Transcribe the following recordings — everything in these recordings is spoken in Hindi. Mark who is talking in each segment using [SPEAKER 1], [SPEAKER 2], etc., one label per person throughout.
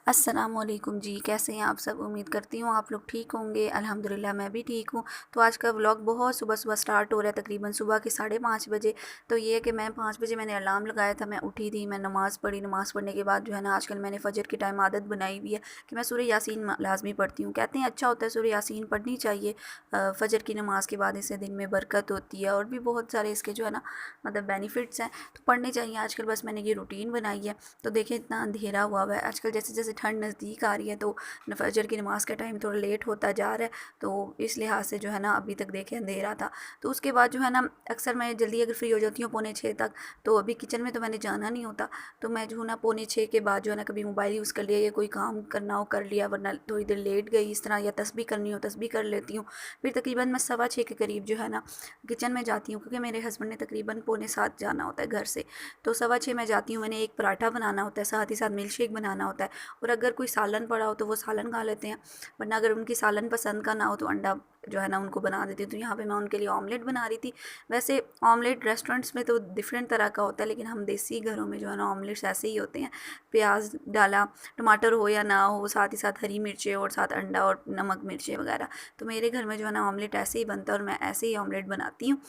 [SPEAKER 1] अस्सलामुअलैकुम जी, कैसे हैं आप सब? उम्मीद करती हूँ आप लोग ठीक होंगे। अल्हम्दुलिल्लाह मैं भी ठीक हूँ। तो आज का व्लॉग बहुत सुबह-सुबह स्टार्ट हो रहा है, तकरीबन सुबह के 5:30 बजे। तो ये है कि मैं 5 बजे मैंने अलार्म लगाया था, मैं उठी थी, मैं नमाज़ पढ़ी। नमाज़ पढ़ने के बाद जो है ना आजकल मैंने फ़जर के टाइम आदत बनाई हुई है कि मैं सूरह यासीन लाज़मी पढ़ती हूँ। कहते हैं अच्छा होता है सूरह यासीन पढ़नी चाहिए फ़जर की नमाज़ के बाद, इससे दिन में बरकत होती है और भी बहुत सारे इसके जो है ना मतलब बेनिफिट्स हैं, तो पढ़ने चाहिए। आजकल बस मैंने ये रूटीन बनाई है। तो देखिए इतना अंधेरा हुआ है आजकल, जैसे-जैसे ठंड नज़दीक आ रही है तो फजर की नमाज़ का टाइम थोड़ा लेट होता जा रहा है। तो इस लिहाज से जो है ना अभी तक देखें अंधेरा था। तो उसके बाद जो है ना अक्सर मैं जल्दी अगर फ्री हो जाती हूँ 5:45 तक, तो अभी किचन में तो मैंने जाना नहीं होता। तो मैं जो है ना 5:45 के बाद जो है ना कभी मोबाइल यूज़ कर लिया या कोई काम करना हो कर लिया, वरना थोड़ी देर लेट गई इस तरह, या तस्बीह करनी हो तस्बीह कर लेती हूँ। फिर तकरीबन मैं 6:15 के करीब जो है ना किचन में जाती हूँ, क्योंकि मेरे हस्बैंड ने तकरीबन 6:45 जाना होता है घर से। तो 6:15 मैं जाती हूँ, मैंने एक पराठा बनाना होता है, साथ ही साथ मिल्क शेक बनाना होता है। और अगर कोई सालन पड़ा हो तो वो सालन खा लेते हैं, वरना अगर उनकी सालन पसंद का ना हो तो अंडा जो है ना उनको बना देती हूँ। तो यहाँ पे मैं उनके लिए ऑमलेट बना रही थी। वैसे ऑमलेट रेस्टोरेंट्स में तो डिफरेंट तरह का होता है, लेकिन हम देसी घरों में जो है ना ऑमलेट्स ऐसे ही होते हैं। प्याज डाला, टमाटर हो या ना हो, साथ ही साथ हरी मिर्चें और साथ अंडा और नमक मिर्चें वगैरह। तो मेरे घर में जो है ना ऑमलेट ऐसे ही बनता है और मैं ऐसे ही ऑमलेट बनाती हूँ।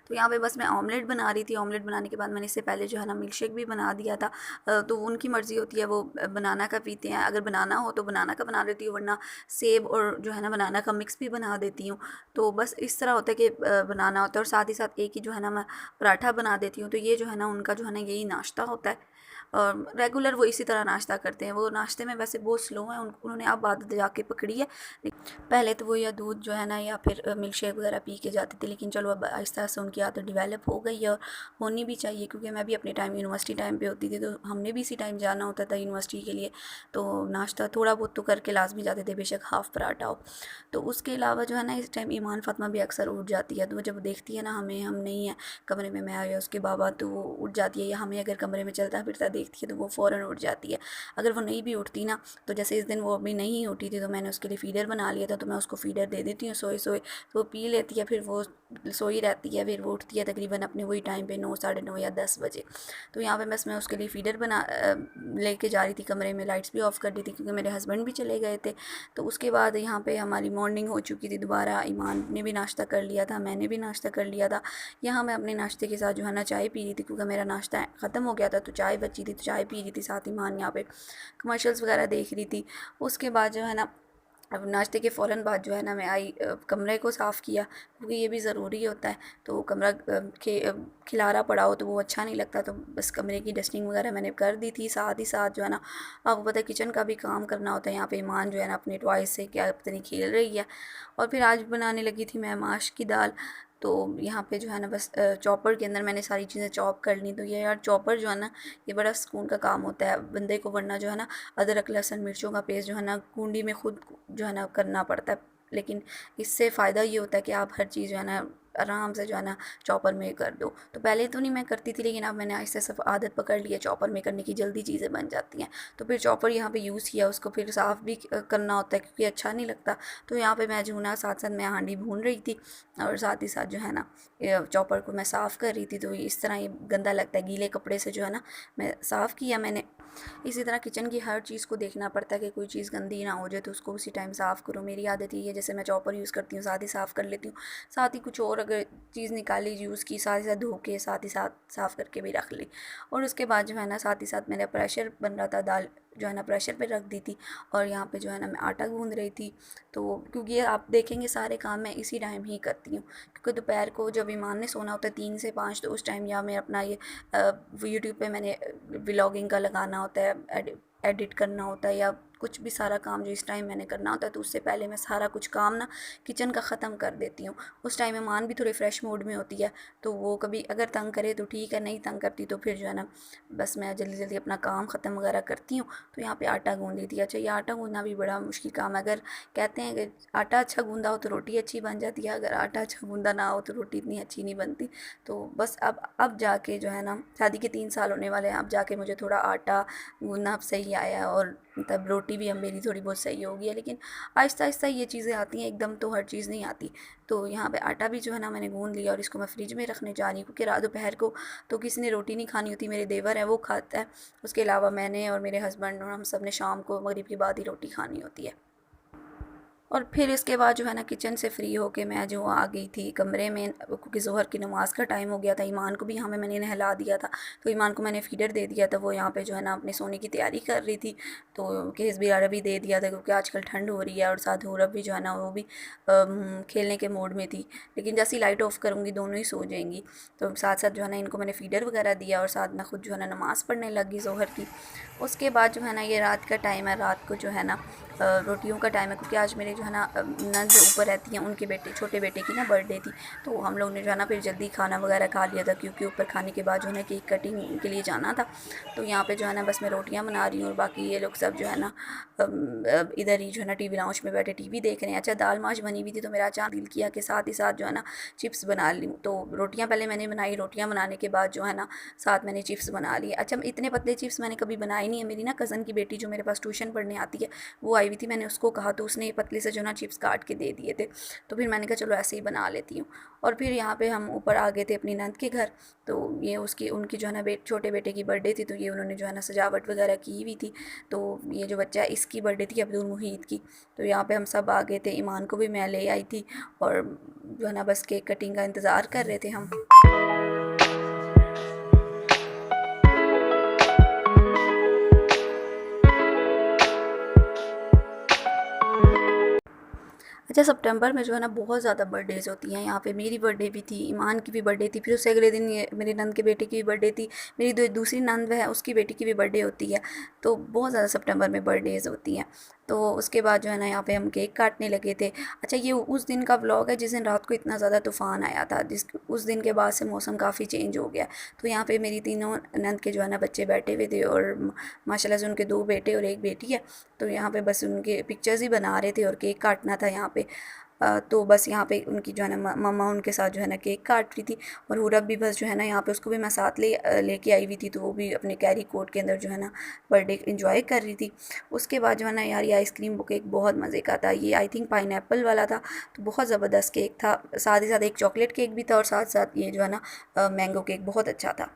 [SPEAKER 1] तो यहाँ पे बस मैं ऑमलेट बना रही थी। ऑमलेट बनाने के बाद मैंने इससे पहले जो है ना मिल्क शेक भी बना दिया था। तो उनकी मर्ज़ी होती है, वो बनाना का पीते हैं। अगर बनाना हो तो बनाना का बना देती हूँ, वरना सेब और जो है ना बनाना का मिक्स भी बना देती हूँ। तो बस इस तरह होता है कि बनाना होता है, और साथ ही साथ एक ही जो है ना मैं पराठा बना देती हूँ। तो ये जो है ना उनका जो है ना यही नाश्ता होता है। रेगुलर वो इसी तरह नाश्ता करते हैं। वो नाश्ते में वैसे बहुत स्लो हैं, उन्होंने अब आदत जाके पकड़ी है। पहले तो वो या दूध जो है ना या फिर मिल्क शेक वगैरह पी के जाते थे, लेकिन चलो अब आहिस्ता आहिस्ता उनकी आदत डेवलप हो गई है, और होनी भी चाहिए, क्योंकि मैं भी अपने टाइम यूनिवर्सिटी टाइम पे होती थी तो हमने भी इसी टाइम जाना होता था यूनिवर्सिटी के लिए। तो नाश्ता थोड़ा बहुत तो करके लाजमी जाते थे, बेशक हाफ़ पराठा हो। तो उसके अलावा जो है ना इस टाइम ईमान फ़ातिमा भी अक्सर उठ जाती है। तो वो जब देखती है ना हमें, हम नहीं है कमरे में, मैं या उसके बाबा, तो वो उठ जाती है। या हमें अगर कमरे में चलता फिरता देखती है तो वो फ़ौरन उठ जाती है। अगर वो नहीं भी उठती ना, तो जैसे इस दिन वो अभी नहीं उठी थी तो मैंने उसके लिए फ़ीडर बना लिया था, तो मैं उसको फ़ीडर दे देती हूँ सोए-सोए, तो वो पी लेती है। फिर वो सोई रहती है, फिर वो उठती है तकरीबन अपने वही टाइम पे 9, साढ़े 9 या 10 बजे। तो यहाँ पे बस मैं उसके लिए फ़ीडर लेके जा रही थी कमरे में, लाइट्स भी ऑफ़ कर दी थी क्योंकि मेरे हस्बैंड भी चले गए थे। तो उसके बाद यहाँ पे हमारी मॉर्निंग हो चुकी थी दोबारा। ईमान ने भी नाश्ता कर लिया था, मैंने भी नाश्ता कर लिया था। यहाँ मैं अपने नाश्ते के साथ जो है ना चाय पी रही थी, क्योंकि मेरा नाश्ता ख़त्म हो गया था तो चाय बची थी, तो चाय पी रही थी। साथ ईमान यहाँ पे कमर्शियल्स वगैरह देख रही थी। उसके बाद जो है ना अब नाश्ते के फ़ौरन बाद जो है ना मैं आई, कमरे को साफ़ किया, क्योंकि ये भी ज़रूरी होता है। तो कमरा खिलारा पड़ा हो तो वो अच्छा नहीं लगता, तो बस कमरे की डस्टिंग वगैरह मैंने कर दी थी। साथ ही साथ जो है ना आपको पता है किचन का भी काम करना होता है। यहाँ पे ईमान जो है ना अपने टॉयज़ से क्या पता नहीं खेल रही है। और फिर आज बनाने लगी थी मैं माश की दाल। तो यहाँ पे जो है ना बस चॉपर के अंदर मैंने सारी चीज़ें चॉप कर ली। तो ये यार चॉपर जो है ना ये बड़ा सुकून का काम होता है बंदे को, वरना जो है ना अदरक लहसुन मिर्चों का पेस्ट जो है ना कूंडी में खुद जो है ना करना पड़ता है। लेकिन इससे फ़ायदा ये होता है कि आप हर चीज़ जो है ना आराम से जो है ना चॉपर में कर दो। तो पहले तो नहीं मैं करती थी, लेकिन अब मैंने आहिस्ता आहिस्ता आदत पकड़ ली है चॉपर में करने की, जल्दी चीज़ें बन जाती हैं। तो फिर चॉपर यहाँ पे यूज़ किया, उसको फिर साफ़ भी करना होता है क्योंकि अच्छा नहीं लगता। तो यहाँ पे मैं जो है ना साथ साथ मैं हांडी भून रही थी, और साथ ही साथ जो है ना चॉपर को मैं साफ़ कर रही थी। तो इस तरह ये गंदा लगता है, गीले कपड़े से जो है ना मैं साफ़ किया मैंने। इसी तरह किचन की हर चीज़ को देखना पड़ता है कि कोई चीज़ गंदी ना हो जाए, तो उसको उसी टाइम साफ़ करो। मेरी आदत ये है, जैसे मैं चॉपर यूज़ करती हूँ साथ ही साफ़ कर लेती हूँ। साथ ही कुछ और अगर चीज़ निकाली यूज़ की, साथ ही साथ धो के साथ ही साथ साफ़ करके भी रख ली। और उसके बाद जो है ना साथ ही साथ मेरा प्रेशर बन रहा था, दाल जो है ना प्रेशर पे रख दी थी, और यहाँ पे जो है ना मैं आटा गूँध रही थी। तो क्योंकि ये आप देखेंगे सारे काम मैं इसी टाइम ही करती हूँ, क्योंकि दोपहर को जब ईमान ने सोना होता है 3 से 5, तो उस टाइम या मैं अपना ये यूट्यूब पे मैंने व्लॉगिंग का लगाना होता है, एडिट करना होता है, या कुछ भी सारा काम जो इस टाइम मैंने करना होता है, तो उससे पहले मैं सारा कुछ काम ना किचन का ख़त्म कर देती हूँ। उस टाइम ईमान भी थोड़े फ्रेश मूड में होती है, तो वो कभी अगर तंग करे तो ठीक है, नहीं तंग करती तो फिर जो है ना बस मैं जल्दी जल्दी अपना काम ख़त्म वगैरह करती हूँ। तो यहाँ पे आटा गूँध दी थी। अच्छा, ये आटा गूँधना भी बड़ा मुश्किल काम है। अगर कहते हैं कि आटा अच्छा गूँधा हो तो रोटी अच्छी बन जाती है, अगर आटा अच्छा गूँधा ना हो तो रोटी इतनी अच्छी नहीं बनती। तो बस अब जाके जो है ना शादी के 3 साल होने वाले हैं, अब जाके मुझे थोड़ा आटा गूँधना अब सही आया है, और तब रोटी भी अब मेरी थोड़ी बहुत सही हो गई है, लेकिन आहिस्ता आहिस्ता ये चीज़ें आती हैं, एकदम तो हर चीज़ नहीं आती। तो यहाँ पे आटा भी जो है ना मैंने गूँध लिया और इसको मैं फ्रिज में रखने जा रही हूँ, क्योंकि रात दोपहर को तो किसी ने रोटी नहीं खानी होती, मेरे देवर है वो खाता है, उसके अलावा मैंने और मेरे हस्बैंड और हम सब ने शाम को मगरिब के बाद ही रोटी खानी होती है। और फिर इसके बाद जो है ना किचन से फ्री होके मैं जो आ गई थी कमरे में, क्योंकि ज़ोहर की नमाज़ का टाइम हो गया था। ईमान को भी यहाँ पे मैंने नहला दिया था, तो ईमान को मैंने फ़ीडर दे दिया था, वो यहाँ पे जो है ना अपने सोने की तैयारी कर रही थी। तो केस भी भी दे दिया था, क्योंकि आजकल ठंड हो रही है, और साथ हुरब भी जो है ना वो भी खेलने के मूड में थी। लेकिन जैसे ही लाइट ऑफ़ करूँगी दोनों ही सो जाएंगी। तो साथ साथ जो है ना इनको मैंने फ़ीडर वगैरह दिया, और साथ मैं खुद जो है ना नमाज़ पढ़ने लगी ज़ोहर की। उसके बाद जो है ना ये रात का टाइम है, रात को जो है ना रोटियों का टाइम है, क्योंकि आज मेरे जो है ना नंद जो ऊपर रहती हैं उनके बेटे, छोटे बेटे की ना बर्थडे थी। तो हम लोग ने जो है ना फिर जल्दी खाना वगैरह खा लिया था, क्योंकि ऊपर खाने के बाद जो है ना केक कटिंग के लिए जाना था। तो यहाँ पे जो है ना बस मैं रोटियाँ बना रही हूँ, और बाकी ये लोग सब जो है ना इधर ही जो है ना टीवी लाउंज में बैठे टीवी देख रहे हैं। अच्छा, दाल माश बनी हुई थी, तो मेरा अचानक दिल किया कि साथ ही साथ जो है ना चिप्स बना लूँ। तो रोटियाँ पहले मैंने बनाई, रोटियाँ बनाने के बाद जो है ना साथ मैंने चिप्स बना लिए। अच्छा, इतने पतले चिप्स मैंने कभी बनाए नहीं है। मेरी ना कज़न की बेटी जो मेरे पास ट्यूशन पढ़ने आती है, वो आई हुई थी, मैंने उसको कहा तो उसने पतले से जो ना चिप्स काट के दे दिए थे। तो फिर मैंने कहा चलो ऐसे ही बना लेती हूँ। और फिर यहाँ पे हम ऊपर आ गए थे अपनी नंद के घर। तो ये उसकी उनकी जो है ना छोटे बेटे की बर्थडे थी, तो ये उन्होंने जो है ना सजावट वगैरह की हुई थी। तो ये जो बच्चा है इसकी बर्थडे थी, अब्दुल मुहीद की। तो यहाँ पे हम सब आ गए थे, ईमान को भी मैं ले आई थी, और जो है ना बस केक कटिंग का इंतज़ार कर रहे थे हम। अच्छा, सितंबर में जो है ना बहुत ज़्यादा बर्थडेज़ होती हैं। यहाँ पे मेरी बर्थडे भी थी, ईमान की भी बर्थडे थी, फिर उससे अगले दिन ये मेरे नंद के बेटे की भी बर्थडे थी, मेरी दूसरी नंद है उसकी बेटी की भी बर्थडे होती है। तो बहुत ज़्यादा सितंबर में बर्थडेज़ होती हैं। तो उसके बाद जो है ना यहाँ पे हम केक काटने लगे थे। अच्छा, ये उस दिन का व्लॉग है जिस दिन रात को इतना ज़्यादा तूफ़ान आया था, जिस उस दिन के बाद से मौसम काफ़ी चेंज हो गया। तो यहाँ पे मेरी तीनों नंद के जो है ना बच्चे बैठे हुए थे, और माशाल्लाह से उनके 2 बेटे और 1 बेटी है। तो यहाँ पे बस उनके पिक्चर्स ही बना रहे थे, और केक काटना था यहाँ पे। तो बस यहाँ पे उनकी जो है ना मम्मा उनके साथ जो है ना केक काट रही थी, और हुरब भी बस जो है ना यहाँ पे उसको भी मैं साथ लेके आई हुई थी। तो वो भी अपने कैरी कोट के अंदर जो है ना बर्थडे इंजॉय कर रही थी। उसके बाद जो है ना यार ये आइसक्रीम वो केक बहुत मज़े का था। ये आई थिंक पाइनएप्पल वाला था, तो बहुत ज़बरदस्त केक था। साथ ही साथ एक चॉकलेट केक भी था, और साथ साथ ये जो है ना मैंगो केक बहुत अच्छा था।